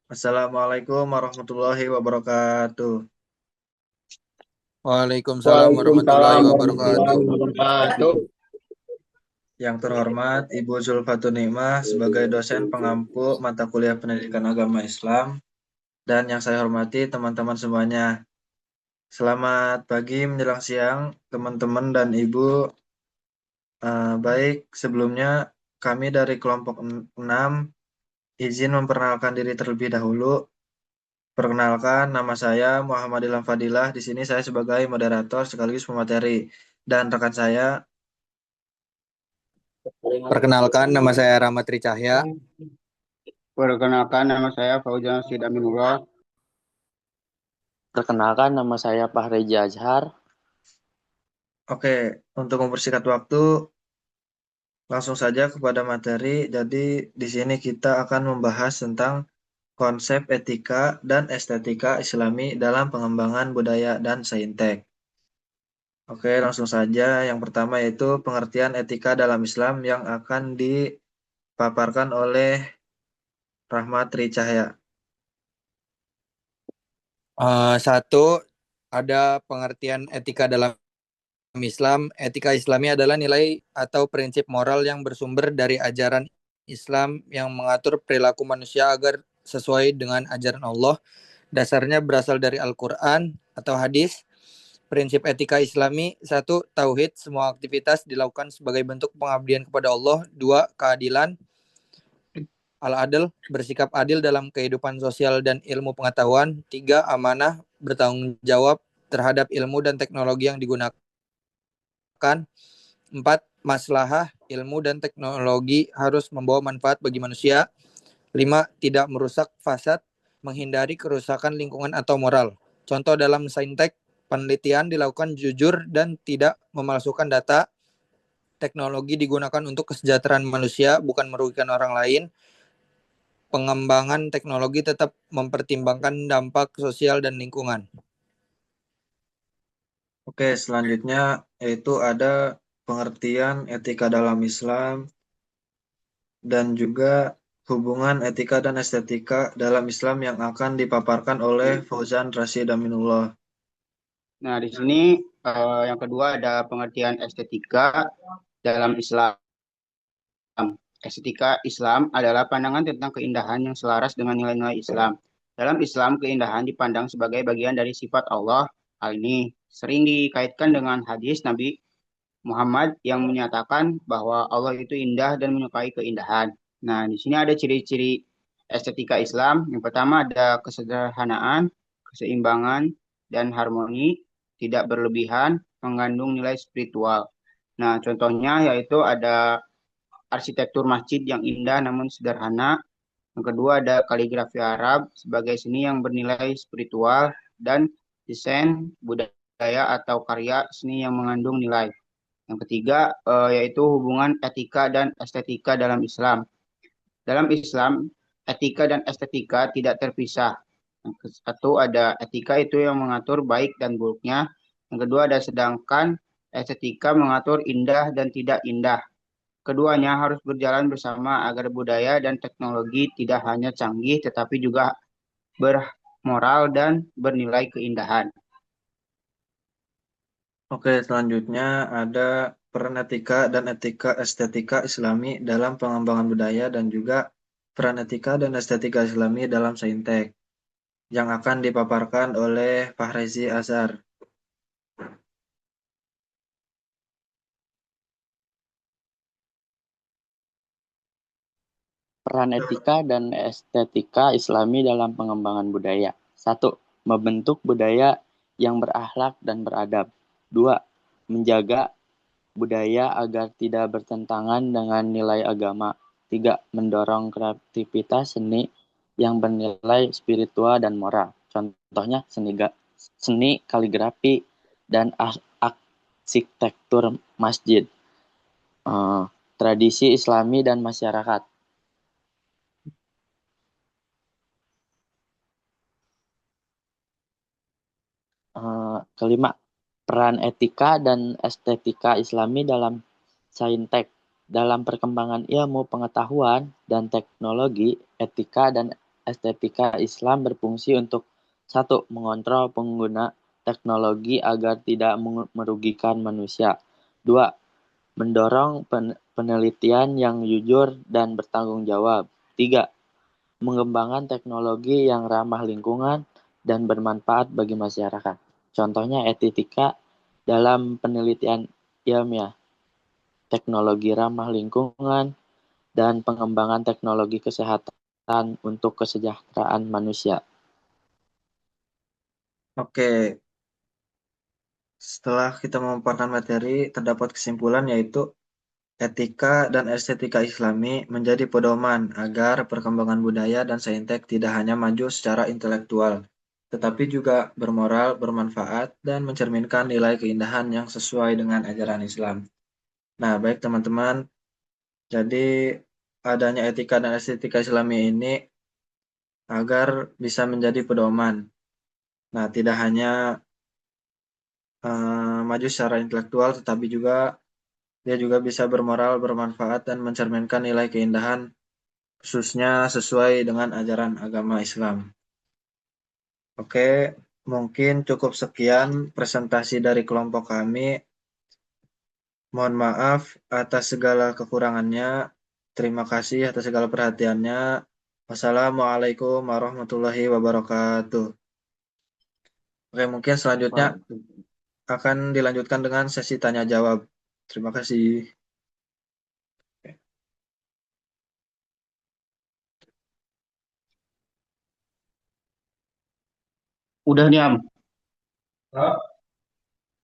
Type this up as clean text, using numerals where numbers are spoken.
Assalamualaikum warahmatullahi wabarakatuh. Waalaikumsalam Waalaikumsalam warahmatullahi wabarakatuh. warahmatullahi wabarakatuh. Yang terhormat Ibu Zulfatun Nikmah sebagai dosen pengampu mata kuliah pendidikan agama Islam dan yang saya hormati teman-teman semuanya. Selamat pagi menjelang siang teman-teman dan Ibu. Baik, sebelumnya kami dari kelompok 6 izin memperkenalkan diri terlebih dahulu. Perkenalkan, nama saya Muhammad Ilham Fadilah. Di sini saya sebagai moderator sekaligus pemateri dan rekan saya. Perkenalkan, nama saya Rahmat Cahya. Perkenalkan nama saya Fauzan Syed Aminullah. Perkenalkan, nama saya Fahreja Azhar. Oke, untuk mempersingkat waktu, langsung saja kepada materi. Jadi di sini kita akan membahas tentang konsep etika dan estetika Islami dalam pengembangan budaya dan saintek. Oke, langsung saja. Yang pertama yaitu pengertian etika dalam Islam yang akan dipaparkan oleh Rahmat Cahya. Satu, ada pengertian etika dalam Islam. Etika Islami adalah nilai atau prinsip moral yang bersumber dari ajaran Islam yang mengatur perilaku manusia agar sesuai dengan ajaran Allah. Dasarnya berasal dari Al-Quran atau hadis. Prinsip etika Islami: satu, tauhid, semua aktivitas dilakukan sebagai bentuk pengabdian kepada Allah. Dua, keadilan, al-adl, bersikap adil dalam kehidupan sosial dan ilmu pengetahuan. Tiga, amanah, bertanggung jawab terhadap ilmu dan teknologi yang digunakan. Empat, maslahah, ilmu dan teknologi harus membawa manfaat bagi manusia. Lima, tidak merusak fasad, menghindari kerusakan lingkungan atau moral. Contoh dalam saintek: penelitian dilakukan jujur dan tidak memalsukan data. Teknologi digunakan untuk kesejahteraan manusia, bukan merugikan orang lain. Pengembangan teknologi tetap mempertimbangkan dampak sosial dan lingkungan. Oke, selanjutnya yaitu ada pengertian etika dalam Islam dan juga hubungan etika dan estetika dalam Islam yang akan dipaparkan oleh Fauzan Rashid Aminullah. Nah, di sini yang kedua ada pengertian estetika dalam Islam. Estetika Islam adalah pandangan tentang keindahan yang selaras dengan nilai-nilai Islam. Dalam Islam, keindahan dipandang sebagai bagian dari sifat Allah. Hal ini sering dikaitkan dengan hadis Nabi Muhammad yang menyatakan bahwa Allah itu indah dan menyukai keindahan. Nah, di sini ada ciri-ciri estetika Islam. Yang pertama ada kesederhanaan, keseimbangan, dan harmoni, tidak berlebihan, mengandung nilai spiritual. Nah, contohnya yaitu ada arsitektur masjid yang indah namun sederhana. Yang kedua ada kaligrafi Arab sebagai seni yang bernilai spiritual dan desain budaya atau karya seni yang mengandung nilai. Yang ketiga yaitu hubungan etika dan estetika dalam Islam. Dalam Islam, etika dan estetika tidak terpisah. Yang satu ada etika itu yang mengatur baik dan buruknya. Yang kedua ada sedangkan estetika mengatur indah dan tidak indah. Keduanya harus berjalan bersama agar budaya dan teknologi tidak hanya canggih tetapi juga bermoral dan bernilai keindahan. Oke, selanjutnya ada peran etika dan etika estetika Islami dalam pengembangan budaya dan juga peran etika dan estetika Islami dalam saintek yang akan dipaparkan oleh Fahrezi Azhar. Peran etika dan estetika Islami dalam pengembangan budaya. Satu, membentuk budaya yang berakhlak dan beradab. Dua, menjaga budaya agar tidak bertentangan dengan nilai agama. Tiga, mendorong kreativitas seni yang bernilai spiritual dan moral. Contohnya seni kaligrafi dan arsitektur masjid. Tradisi Islami dan masyarakat. Kelima, peran etika dan estetika Islami dalam saintek. Dalam perkembangan ilmu pengetahuan dan teknologi, etika dan estetika Islam berfungsi untuk satu, mengontrol pengguna teknologi agar tidak merugikan manusia. Dua, mendorong penelitian yang jujur dan bertanggung jawab. Tiga, mengembangkan teknologi yang ramah lingkungan dan bermanfaat bagi masyarakat. Contohnya etika dalam penelitian ilmiah, teknologi ramah lingkungan, dan pengembangan teknologi kesehatan untuk kesejahteraan manusia. Oke, setelah kita memaparkan materi, terdapat kesimpulan yaitu etika dan estetika Islami menjadi pedoman agar perkembangan budaya dan saintek tidak hanya maju secara intelektual, tetapi juga bermoral, bermanfaat, dan mencerminkan nilai keindahan yang sesuai dengan ajaran Islam. Nah, baik teman-teman, jadi adanya etika dan estetika Islami ini agar bisa menjadi pedoman. Nah, tidak hanya maju secara intelektual, tetapi juga dia juga bisa bermoral, bermanfaat, dan mencerminkan nilai keindahan khususnya sesuai dengan ajaran agama Islam. Oke, mungkin cukup sekian presentasi dari kelompok kami. Mohon maaf atas segala kekurangannya. Terima kasih atas segala perhatiannya. Wassalamualaikum warahmatullahi wabarakatuh. Oke, mungkin selanjutnya akan dilanjutkan dengan sesi tanya jawab. Terima kasih. Udah nih, Am.